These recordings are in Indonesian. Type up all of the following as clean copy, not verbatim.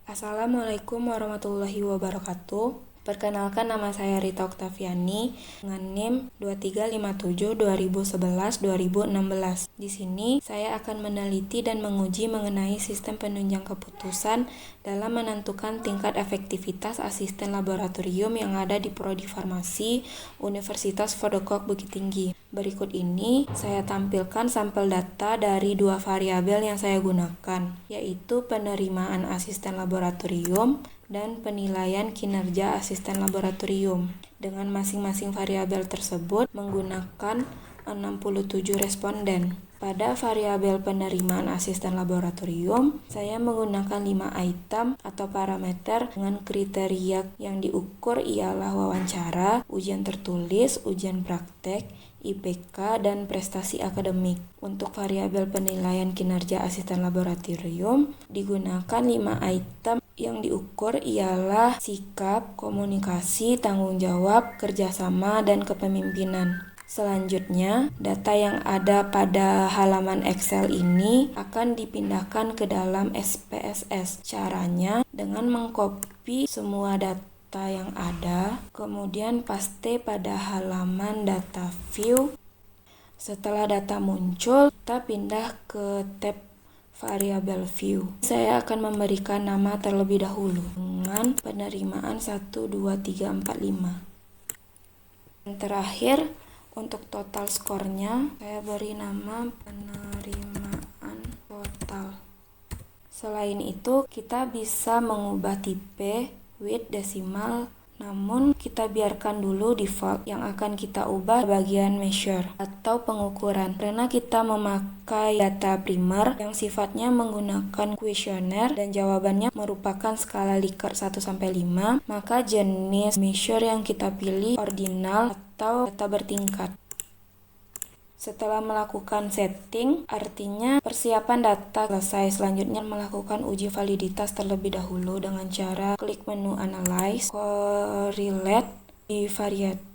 Assalamualaikum warahmatullahi wabarakatuh. Perkenalkan, nama saya Rita Oktaviani dengan NIM 2357-2011-2016. Di sini saya akan meneliti dan menguji mengenai sistem penunjang keputusan dalam menentukan tingkat efektivitas asisten laboratorium yang ada di Prodi Farmasi Universitas Fordokok Bukit Tinggi. Berikut ini saya tampilkan sampel data dari dua variabel yang saya gunakan, yaitu penerimaan asisten laboratorium dan penilaian kinerja asisten laboratorium. Dengan masing-masing variabel tersebut menggunakan 67 responden. Pada variabel penerimaan asisten laboratorium, saya menggunakan 5 item atau parameter dengan kriteria yang diukur ialah wawancara, ujian tertulis, ujian praktek, IPK, dan prestasi akademik. Untuk variabel penilaian kinerja asisten laboratorium, digunakan 5 item yang diukur ialah sikap, komunikasi, tanggung jawab, kerjasama, dan kepemimpinan. Selanjutnya, data yang ada pada halaman Excel ini akan dipindahkan ke dalam SPSS. Caranya dengan mengcopy semua data yang ada, kemudian paste pada halaman data view. Setelah data muncul, kita pindah ke tab variabel view. Saya akan memberikan nama terlebih dahulu dengan penerimaan 1, 2, 3, 4, 5. Dan terakhir, untuk total skornya, saya beri nama penerimaan total. Selain itu, kita bisa mengubah tipe, width, desimal, namun kita biarkan dulu default. Yang akan kita ubah bagian measure atau pengukuran. Karena kita memakai data primer yang sifatnya menggunakan kuesioner dan jawabannya merupakan skala Likert 1-5, maka jenis measure yang kita pilih ordinal atau data bertingkat. Setelah melakukan setting, artinya persiapan data selesai. Selanjutnya melakukan uji validitas terlebih dahulu dengan cara klik menu Analyze, Correlate, Bivariate.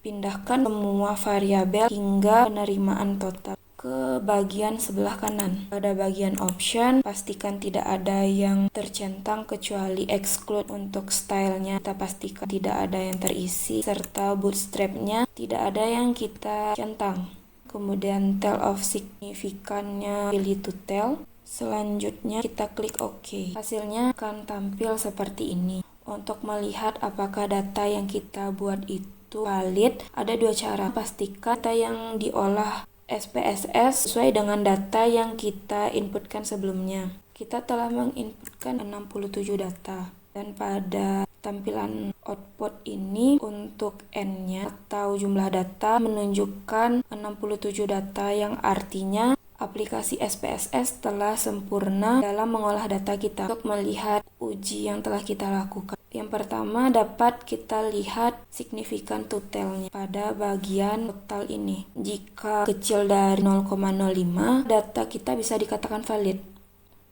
Pindahkan semua variabel hingga penerimaan total ke bagian sebelah kanan. Pada bagian option, pastikan tidak ada yang tercentang kecuali exclude. Untuk stylenya, kita pastikan tidak ada yang terisi, serta bootstrapnya tidak ada yang kita centang. Kemudian tell of signifikannya pilih to tell. Selanjutnya kita klik OK. Hasilnya akan tampil seperti ini. Untuk melihat apakah data yang kita buat itu valid, ada dua cara. Pastikan data yang diolah SPSS sesuai dengan data yang kita inputkan sebelumnya. Kita telah menginputkan 67 data, dan pada tampilan output ini untuk N-nya atau jumlah data menunjukkan 67 data, yang artinya aplikasi SPSS telah sempurna dalam mengolah data kita. Untuk melihat uji yang telah kita lakukan, yang pertama dapat kita lihat signifikan totalnya pada bagian total ini. Jika kecil dari 0,05, data kita bisa dikatakan valid.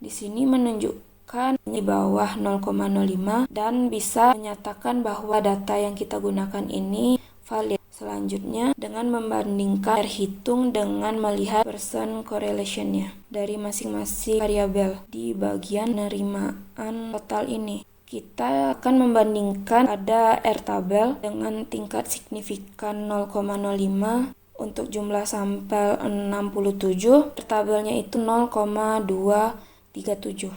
Di sini menunjukkan di bawah 0,05 dan bisa menyatakan bahwa data yang kita gunakan ini valid. Selanjutnya, dengan membandingkan hitung dengan melihat percent correlation-nya dari masing-masing variabel di bagian penerimaan total ini. Kita akan membandingkan ada R-tabel dengan tingkat signifikan 0,05 untuk jumlah sampel 67, R-tabelnya itu 0,237.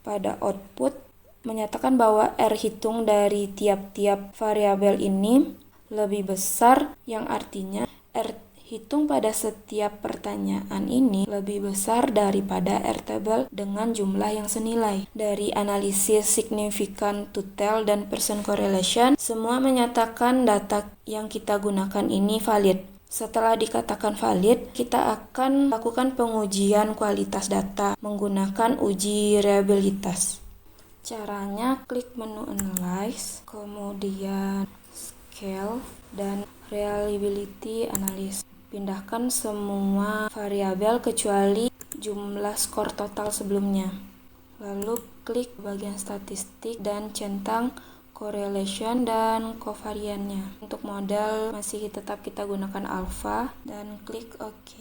Pada output menyatakan bahwa R hitung dari tiap-tiap variabel ini lebih besar, yang artinya R hitung pada setiap pertanyaan ini lebih besar daripada R-tabel dengan jumlah yang senilai. Dari analisis signifikan total dan percent correlation, semua menyatakan data yang kita gunakan ini valid. Setelah dikatakan valid, kita akan lakukan pengujian kualitas data menggunakan uji reliabilitas. Caranya klik menu Analyze, kemudian Scale, dan Reliability Analysis. Pindahkan semua variabel kecuali jumlah skor total sebelumnya. Lalu klik bagian statistik dan centang correlation dan covariannya. Untuk model masih tetap kita gunakan alpha dan klik OK.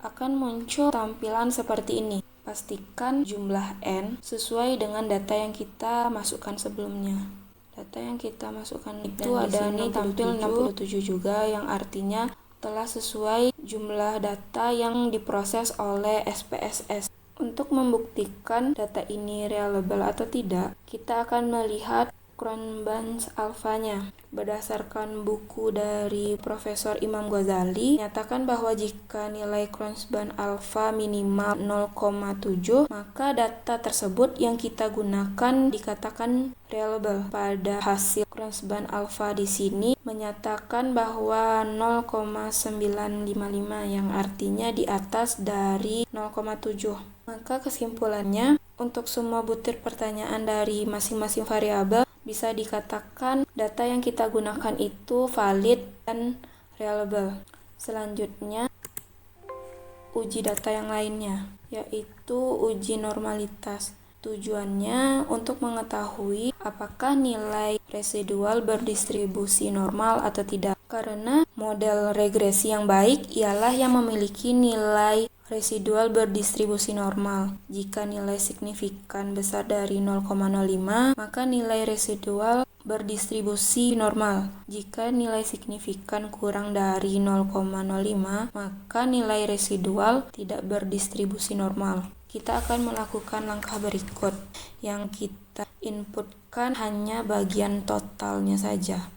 Akan muncul tampilan seperti ini. Pastikan jumlah N sesuai dengan data yang kita masukkan sebelumnya. Data yang kita masukkan itu ada nih tampil 67 juga, yang artinya telah sesuai jumlah data yang diproses oleh SPSS. Untuk membuktikan data ini reliable atau tidak, kita akan melihat Cronbach's alfanya. Berdasarkan buku dari Profesor Imam Ghazali, menyatakan bahwa jika nilai Cronbach alfa minimal 0,7, maka data tersebut yang kita gunakan dikatakan reliable. Pada hasil Cronbach alfa di sini menyatakan bahwa 0,955, yang artinya di atas dari 0,7. Maka kesimpulannya, untuk semua butir pertanyaan dari masing-masing variabel, bisa dikatakan data yang kita gunakan itu valid dan reliable. Selanjutnya, uji data yang lainnya, yaitu uji normalitas. Tujuannya untuk mengetahui apakah nilai residual berdistribusi normal atau tidak. Karena model regresi yang baik ialah yang memiliki nilai residual berdistribusi normal. Jika nilai signifikan besar dari 0,05, maka nilai residual berdistribusi normal. Jika nilai signifikan kurang dari 0,05, maka nilai residual tidak berdistribusi normal. Kita akan melakukan langkah berikut. Yang kita inputkan hanya bagian totalnya saja.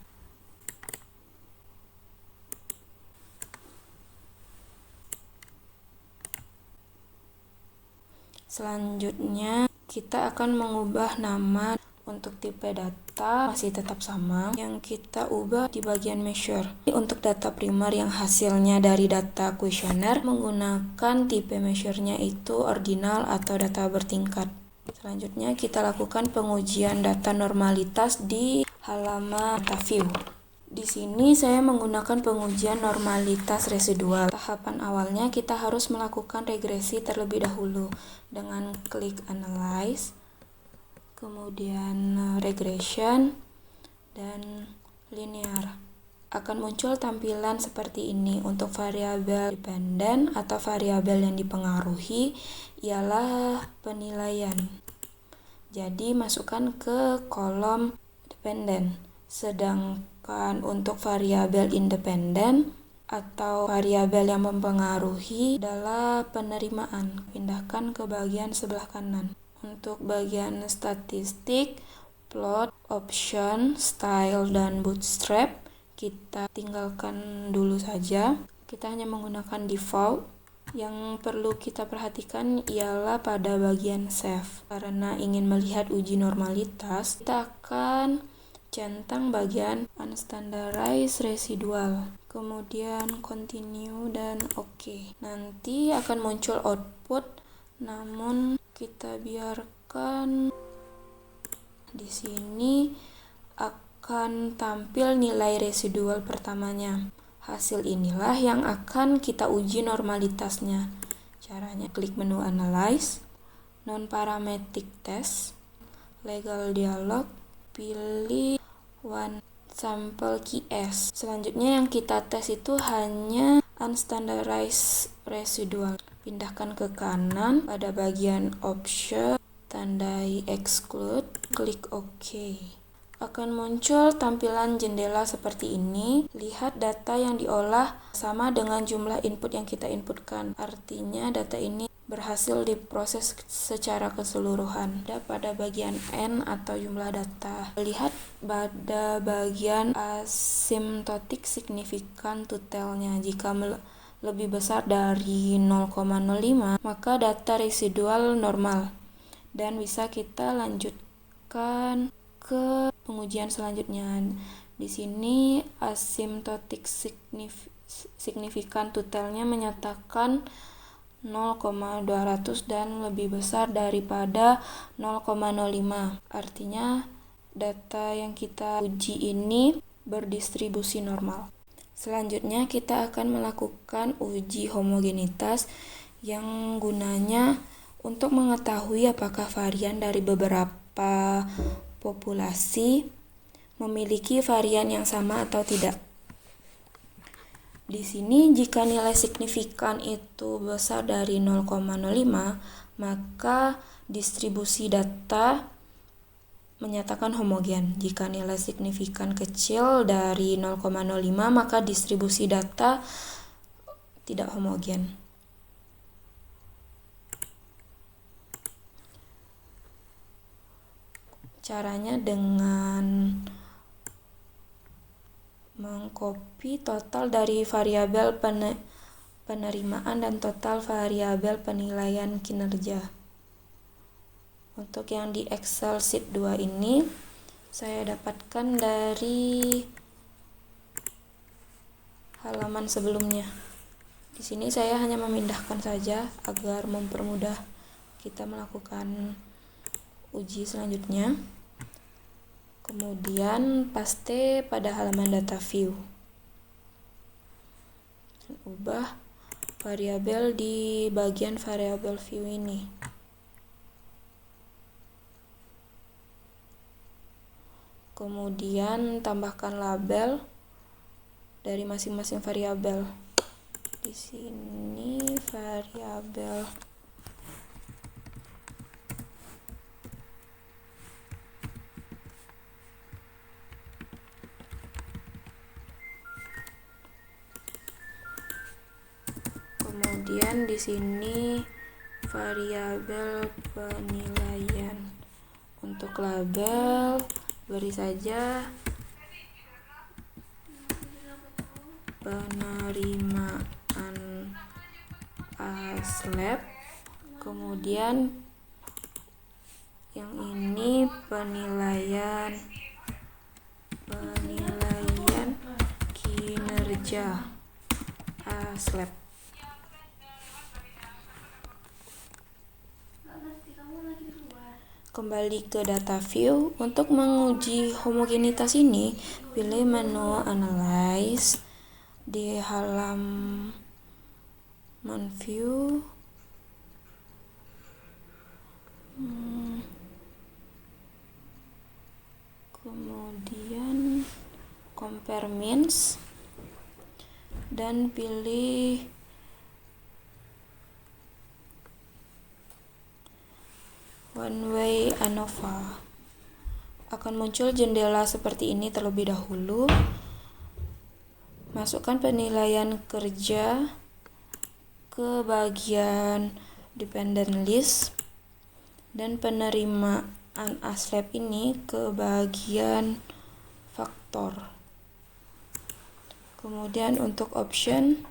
Selanjutnya, kita akan mengubah nama. Untuk tipe data masih tetap sama, yang kita ubah di bagian measure. Untuk data primer yang hasilnya dari data kuesioner, menggunakan tipe measure-nya itu ordinal atau data bertingkat. Selanjutnya, kita lakukan pengujian data normalitas di halaman data view. Di sini saya menggunakan pengujian normalitas residual. Tahapan awalnya kita harus melakukan regresi terlebih dahulu dengan klik analyze, kemudian regression, dan linear. Akan muncul tampilan seperti ini. Untuk variabel dependen atau variabel yang dipengaruhi ialah penilaian. Jadi masukkan ke kolom dependen. Sedangkan untuk variabel independen atau variabel yang mempengaruhi adalah penerimaan. Pindahkan ke bagian sebelah kanan. Untuk bagian statistik, plot, option, style, dan bootstrap kita tinggalkan dulu saja. Kita hanya menggunakan default. Yang perlu kita perhatikan ialah pada bagian save. Karena ingin melihat uji normalitas, kita akan centang bagian unstandarized residual, kemudian continue dan OK. Nanti akan muncul output, namun kita biarkan. Di sini akan tampil nilai residual pertamanya. Hasil inilah yang akan kita uji normalitasnya. Caranya klik menu analyze, non-parametric test, legal dialog, pilih one sample KS. Selanjutnya yang kita tes itu hanya unstandarized residual. Pindahkan ke kanan pada bagian option, tandai exclude, klik OK. Akan muncul tampilan jendela seperti ini. Lihat data yang diolah sama dengan jumlah input yang kita inputkan. Artinya data ini berhasil diproses secara keseluruhan. Pada bagian N atau jumlah data. Lihat pada bagian asymptotic significant to tail-nya. Jika lebih besar dari 0,05, maka data residual normal. Dan bisa kita lanjutkan ke pengujian selanjutnya. Di sini asymptotic significant to tail-nya menyatakan 0,200 dan lebih besar daripada 0,05. Artinya data yang kita uji ini berdistribusi normal. Selanjutnya kita akan melakukan uji homogenitas yang gunanya untuk mengetahui apakah varian dari beberapa populasi memiliki varian yang sama atau tidak. Di sini jika nilai signifikan itu besar dari 0,05, maka distribusi data menyatakan homogen. Jika nilai signifikan kecil dari 0,05, maka distribusi data tidak homogen. Caranya dengan mengcopy total dari variabel penerimaan dan total variabel penilaian kinerja. Untuk yang di Excel sheet 2 ini saya dapatkan dari halaman sebelumnya. Di sini saya hanya memindahkan saja agar mempermudah kita melakukan uji selanjutnya. Kemudian paste pada halaman data view. Ubah variabel di bagian variabel view ini. Kemudian tambahkan label dari masing-masing variabel. Di sini variabel kemudian di sini variabel penilaian. Untuk label beri saja penerimaan A-SLAB, kemudian yang ini penilaian kinerja A-SLAB. Kembali ke data view. Untuk menguji homogenitas ini, pilih menu Analyze di halaman view. Kemudian Compare Means dan pilih One Way ANOVA. Akan muncul jendela seperti ini terlebih dahulu. Masukkan penilaian kerja ke bagian dependent list dan penerimaan A-SLAB ini ke bagian faktor. Kemudian untuk option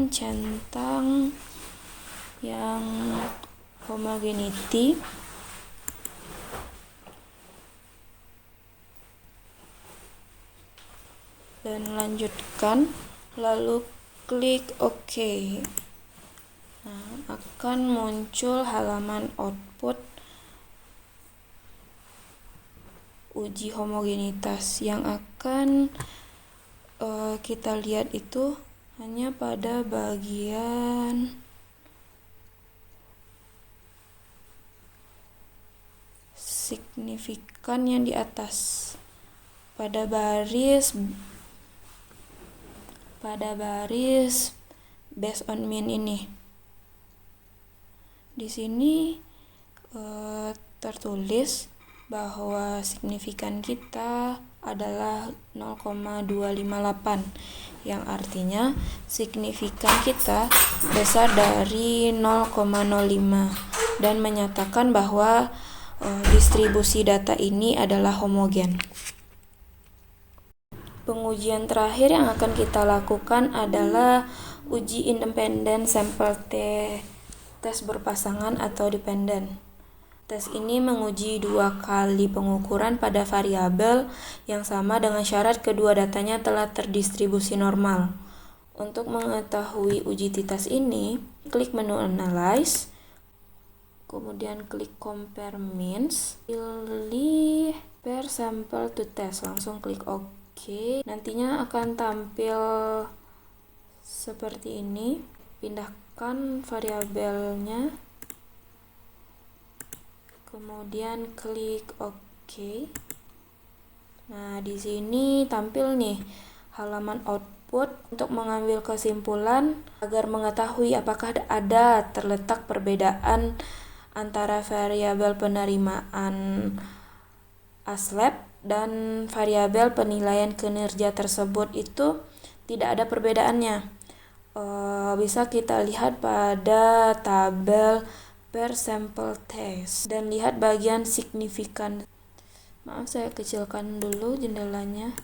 centang yang homogeneity, dan lanjutkan, lalu klik OK. Nah, akan muncul halaman output uji homogenitas. Yang akan kita lihat itu hanya pada bagian signifikan yang di atas, pada baris based on mean ini. Di sini tertulis bahwa signifikan kita adalah 0,258, yang artinya signifikan kita besar dari 0,05 dan menyatakan bahwa distribusi data ini adalah homogen. Pengujian terakhir yang akan kita lakukan adalah uji independen sampel tes berpasangan atau dependen. Tes ini menguji 2 kali pengukuran pada variabel yang sama dengan syarat kedua datanya telah terdistribusi normal. Untuk mengetahui uji titas ini, klik menu Analyze, kemudian klik Compare Means, pilih Per Sample to Test, langsung klik OK. Nantinya akan tampil seperti ini. Pindahkan variabelnya, kemudian klik OK. Nah, di sini tampil nih halaman input untuk mengambil kesimpulan agar mengetahui apakah ada terletak perbedaan antara variabel penerimaan ASLEP dan variabel penilaian kinerja tersebut itu tidak ada perbedaannya. Bisa kita lihat pada tabel per sample test dan lihat bagian signifikan. Maaf, saya kecilkan dulu jendelanya.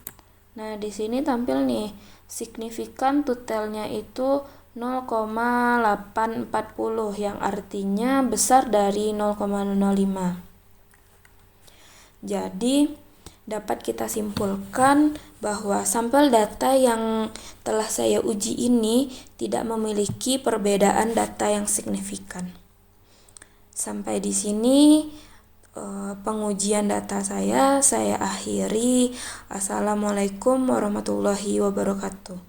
Nah, di sini tampil nih signifikan totalnya itu 0,840 yang artinya besar dari 0,05. Jadi, dapat kita simpulkan bahwa sampel data yang telah saya uji ini tidak memiliki perbedaan data yang signifikan. Sampai di sini pengujian data saya akhiri. Assalamualaikum warahmatullahi wabarakatuh.